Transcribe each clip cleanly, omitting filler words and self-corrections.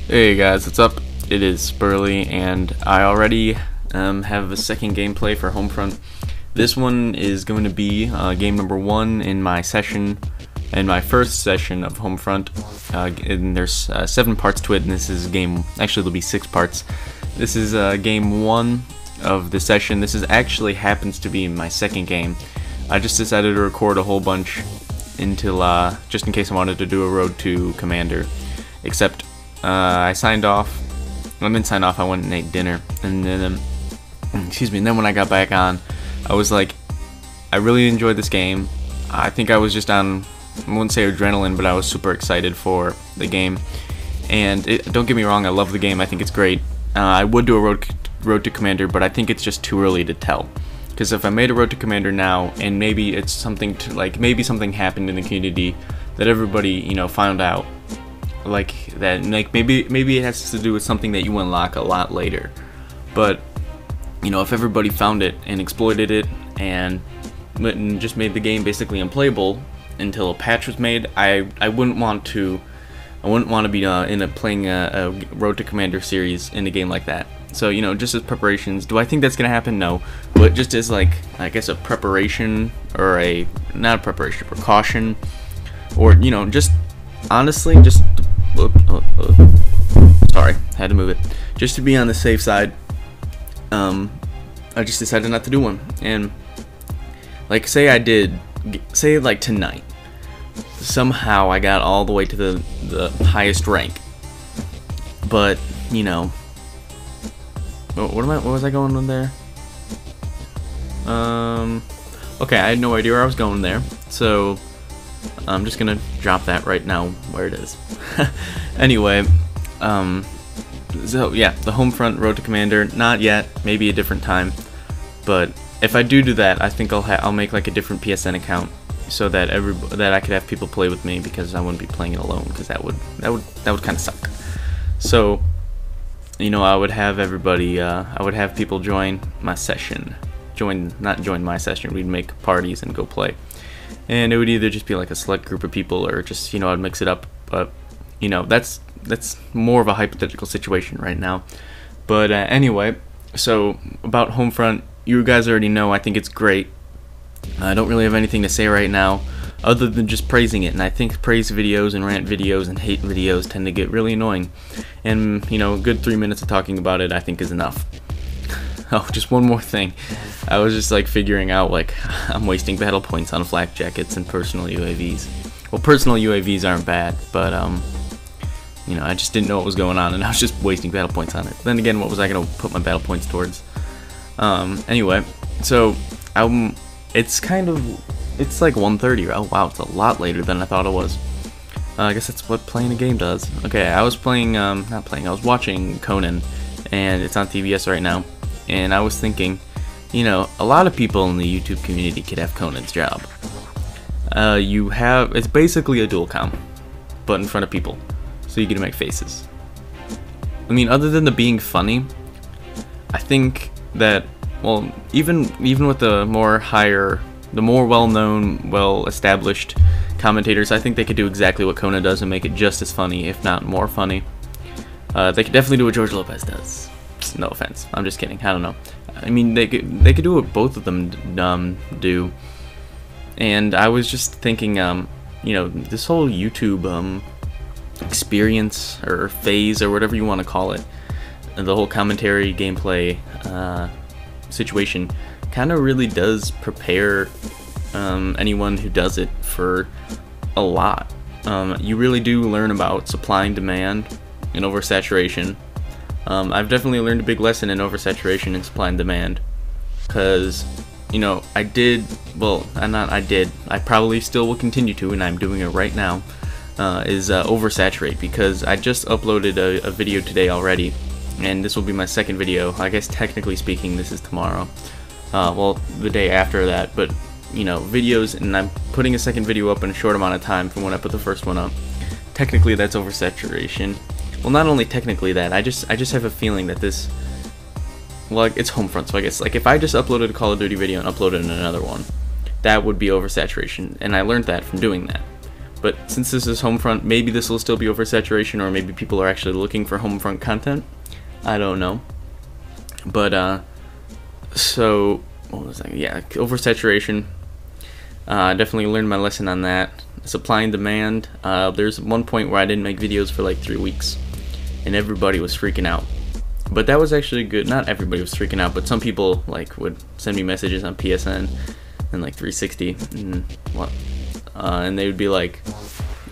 Hey guys, what's up? It is Burley, and I already have a second gameplay for Homefront. This one is going to be game number 1 in my session, in my first session of Homefront. And there's 7 parts to it, and this is actually there'll be 6 parts. This is game 1 of the session. This actually happens to be my second game. I just decided to record a whole bunch until just in case I wanted to do a road to Commander. Except I signed off. I didn't sign off. I went and ate dinner, and then excuse me. And then when I got back on, I was like, I really enjoyed this game. I think I was just on, I wouldn't say adrenaline, but I was super excited for the game. And don't get me wrong, I love the game. I think it's great. I would do a road to Commander, but I think it's just too early to tell. Because if I made a road to Commander now, and maybe it's something to maybe something happened in the community that everybody found out. Maybe it has to do with something that you unlock a lot later, but if everybody found it and exploited it and just made the game basically unplayable until a patch was made, I wouldn't want to be playing a Road to Commander series in a game like that. So just as preparations, do I think that's gonna happen? No, but just as I guess a preparation, or not a preparation, precaution, or just honestly just. Sorry, had to move it. Just to be on the safe side, I just decided not to do one. And say tonight, somehow I got all the way to the highest rank. But what was I going on there? Okay, I had no idea where I was going there. So I'm just gonna drop that right now where it is. Anyway, so yeah, the Homefront Road to Commander, not yet, maybe a different time. But if I do that, I think I'll make a different PSN account so that I could have people play with me, because I wouldn't be playing it alone, because that would kind of suck. So I would have everybody, I would have people join my session, not join my session. We'd make parties and go play. And it would either just be a select group of people, or just I'd mix it up. But that's more of a hypothetical situation right now. But anyway, so about Homefront, you guys already know I think it's great. I don't really have anything to say right now other than just praising it. And I think praise videos and rant videos and hate videos tend to get really annoying. And a good 3 minutes of talking about it I think is enough. Oh, just one more thing. I was just figuring out I'm wasting battle points on flak jackets and personal UAVs. Well, personal UAVs aren't bad, but I just didn't know what was going on, and I was just wasting battle points on it. Then again, what was I gonna put my battle points towards? Anyway, so it's like 1:30. Oh wow, it's a lot later than I thought it was. I guess that's what playing a game does. Okay, I was I was watching Conan, and it's on TBS right now. And I was thinking, a lot of people in the YouTube community could have Conan's job. It's basically a dual cam, but in front of people, so you get to make faces. I mean, other than the being funny, I think that, well, even with the more well-known, well-established commentators, I think they could do exactly what Conan does and make it just as funny, if not more funny. They could definitely do what George Lopez does. No offense, I'm just kidding. I don't know. I mean, they could do what both of them do. And I was just thinking, this whole YouTube experience or phase or whatever you want to call it, the whole commentary gameplay situation, kind of really does prepare anyone who does it for a lot. You really do learn about supply and demand and oversaturation. I've definitely learned a big lesson in oversaturation and supply and demand, because I probably still will continue to, and I'm doing it right now, is oversaturate, because I just uploaded a video today already, and this will be my second video. I guess technically speaking this is tomorrow, well, the day after that, but videos, and I'm putting a second video up in a short amount of time from when I put the first one up. Technically that's oversaturation. Well, not only technically that, I just have a feeling that this, well, it's Homefront, so I guess if I just uploaded a Call of Duty video and uploaded another one, that would be oversaturation, and I learned that from doing that. But since this is Homefront, maybe this will still be oversaturation, or maybe people are actually looking for Homefront content. I don't know. But so what was that? Yeah, oversaturation. Definitely learned my lesson on that. Supply and demand. There's one point where I didn't make videos for like 3 weeks, and everybody was freaking out. But that was actually good. Not everybody was freaking out, but some people like would send me messages on PSN and like 360 and what, and they would be like,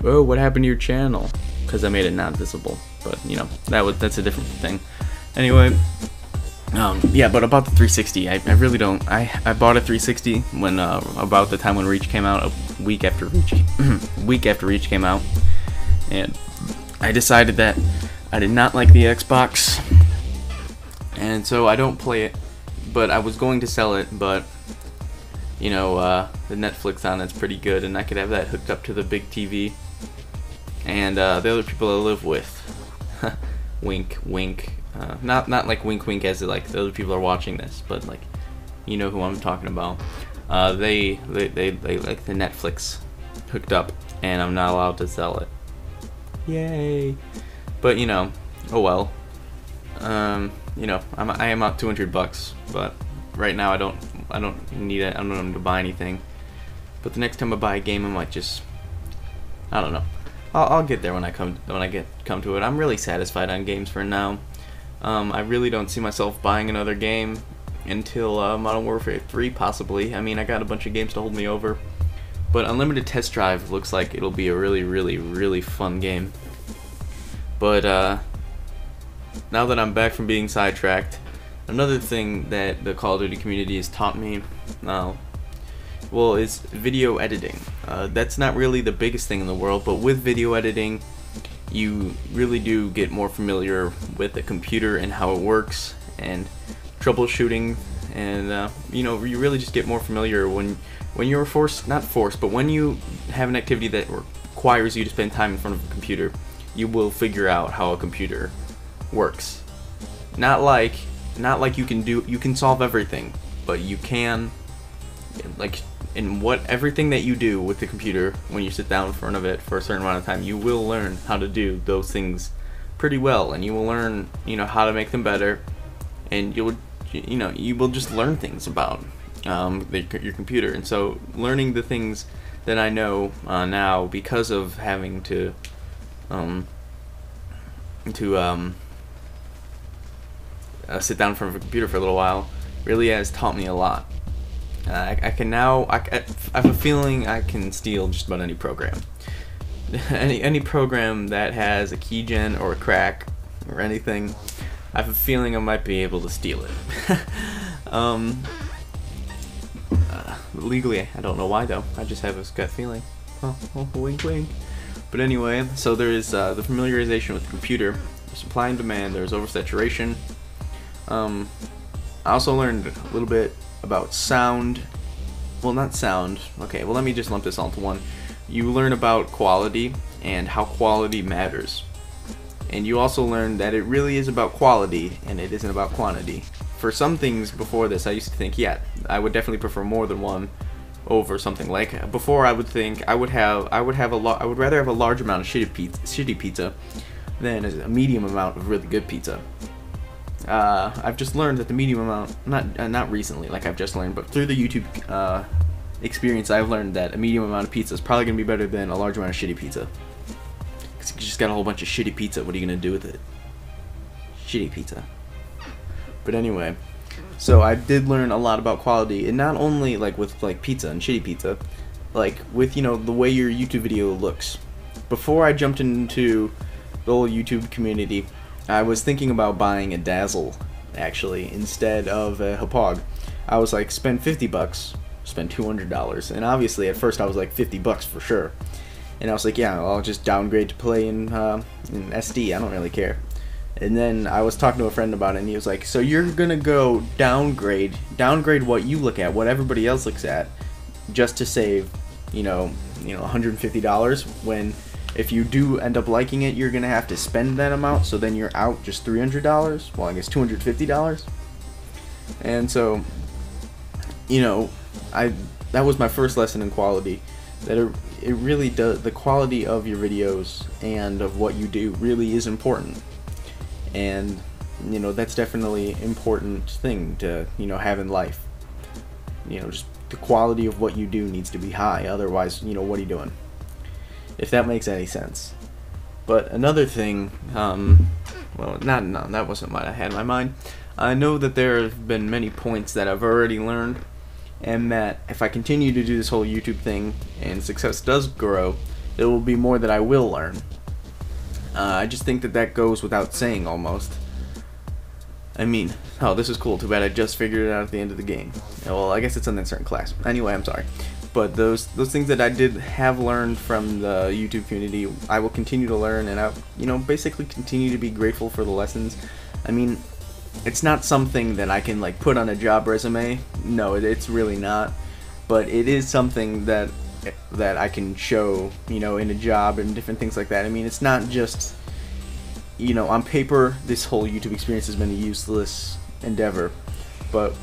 "Oh, what happened to your channel?" Because I made it not visible. But you know, that's a different thing. Anyway, yeah. But about the 360, I really don't. I bought a 360 when about the time when Reach came out, a week after Reach came out, and I decided that I did not like the Xbox. And so I don't play it, but I was going to sell it, but you know, the Netflix on it's pretty good, and I could have that hooked up to the big TV. And the other people I live with, wink, wink, not like wink, wink as like the other people are watching this, but like, you know who I'm talking about. They like the Netflix hooked up, and I'm not allowed to sell it. Yay! But you know, oh well. You know, I am out $200, but right now I don't need it. I don't need to buy anything. But the next time I buy a game, I might just, I don't know. I'll get there when I come to it. I'm really satisfied on games for now. I really don't see myself buying another game until Modern Warfare 3 possibly. I mean, I got a bunch of games to hold me over, but Unlimited Test Drive looks like it'll be a really fun game. But now that I'm back from being sidetracked, another thing that the Call of Duty community has taught me now, well, is video editing. That's not really the biggest thing in the world, but with video editing, you really do get more familiar with the computer and how it works, and troubleshooting, and you know, you really just get more familiar when you're but when you have an activity that requires you to spend time in front of a computer, you will figure out how a computer works. Not like you can solve everything, but you can, like, in everything that you do with the computer, when you sit down in front of it for a certain amount of time, you will learn how to do those things pretty well, and you will learn, you know, how to make them better, and you will just learn things about your computer. And so learning the things that I know now because of having to sit down in front of a computer for a little while really has taught me a lot. I have a feeling I can steal just about any program. any program that has a keygen or a crack or anything, I have a feeling I might be able to steal it. Legally, I don't know why though. I just have this gut feeling. Oh, wink wink. But anyway, so there is the familiarization with the computer, there's supply and demand, there's oversaturation. I also learned a little bit about sound. Well, not sound. Okay, well, let me just lump this all into one. You learn about quality and how quality matters. And you also learn that it really is about quality and it isn't about quantity. For some things before this, I used to think, yeah, I would definitely prefer more than one over something. Like before, I would think I would rather have a large amount of shitty pizza than a medium amount of really good pizza. I've just learned that the medium amount, not recently, like I've just learned, but through the YouTube experience, I've learned that a medium amount of pizza is probably going to be better than a large amount of shitty pizza. Because you just got a whole bunch of shitty pizza, what are you going to do with it? Shitty pizza. But anyway, so I did learn a lot about quality, and not only like with like pizza and shitty pizza, like with, you know, the way your YouTube video looks. Before I jumped into the whole YouTube community, I was thinking about buying a Dazzle, actually, instead of a Hauppauge. I was like, spend $50, spend $200, and obviously at first I was like $50 for sure. And I was like, yeah, I'll just downgrade to play in SD, I don't really care. And then I was talking to a friend about it, and he was like, so you're gonna go downgrade what you look at, what everybody else looks at, just to save, you know, $150, when if you do end up liking it, you're gonna have to spend that amount, so then you're out just $300, well, I guess $250. And so, you know, that was my first lesson in quality, that it really does, the quality of your videos and of what you do really is important. And you know, that's definitely an important thing to, you know, have in life. You know, just the quality of what you do needs to be high, otherwise, you know, what are you doing? If that makes any sense. But another thing, well, no, that wasn't what I had in my mind. I know that there have been many points that I've already learned, and that if I continue to do this whole YouTube thing and success does grow, there will be more that I will learn. I just think that that goes without saying almost. I mean, oh, this is cool. Too bad I just figured it out at the end of the game. Well, I guess it's in a certain class. Anyway, I'm sorry. But those things that I did have learned from the YouTube community, I will continue to learn, and I, you know, basically continue to be grateful for the lessons. I mean, it's not something that I can like put on a job resume. No, it's really not. But it is something that I can show, you know, in a job and different things like that. I mean, it's not just, you know, on paper, this whole YouTube experience has been a useless endeavor, but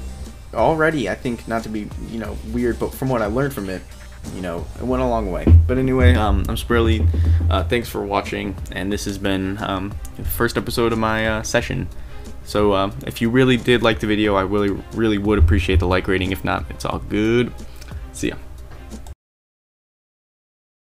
already, I think, not to be, you know, weird, but from what I learned from it, you know, it went a long way. But anyway, I'm Spurley. Thanks for watching, and this has been the first episode of my session. So if you really did like the video, I really would appreciate the like rating. If not, it's all good. See ya.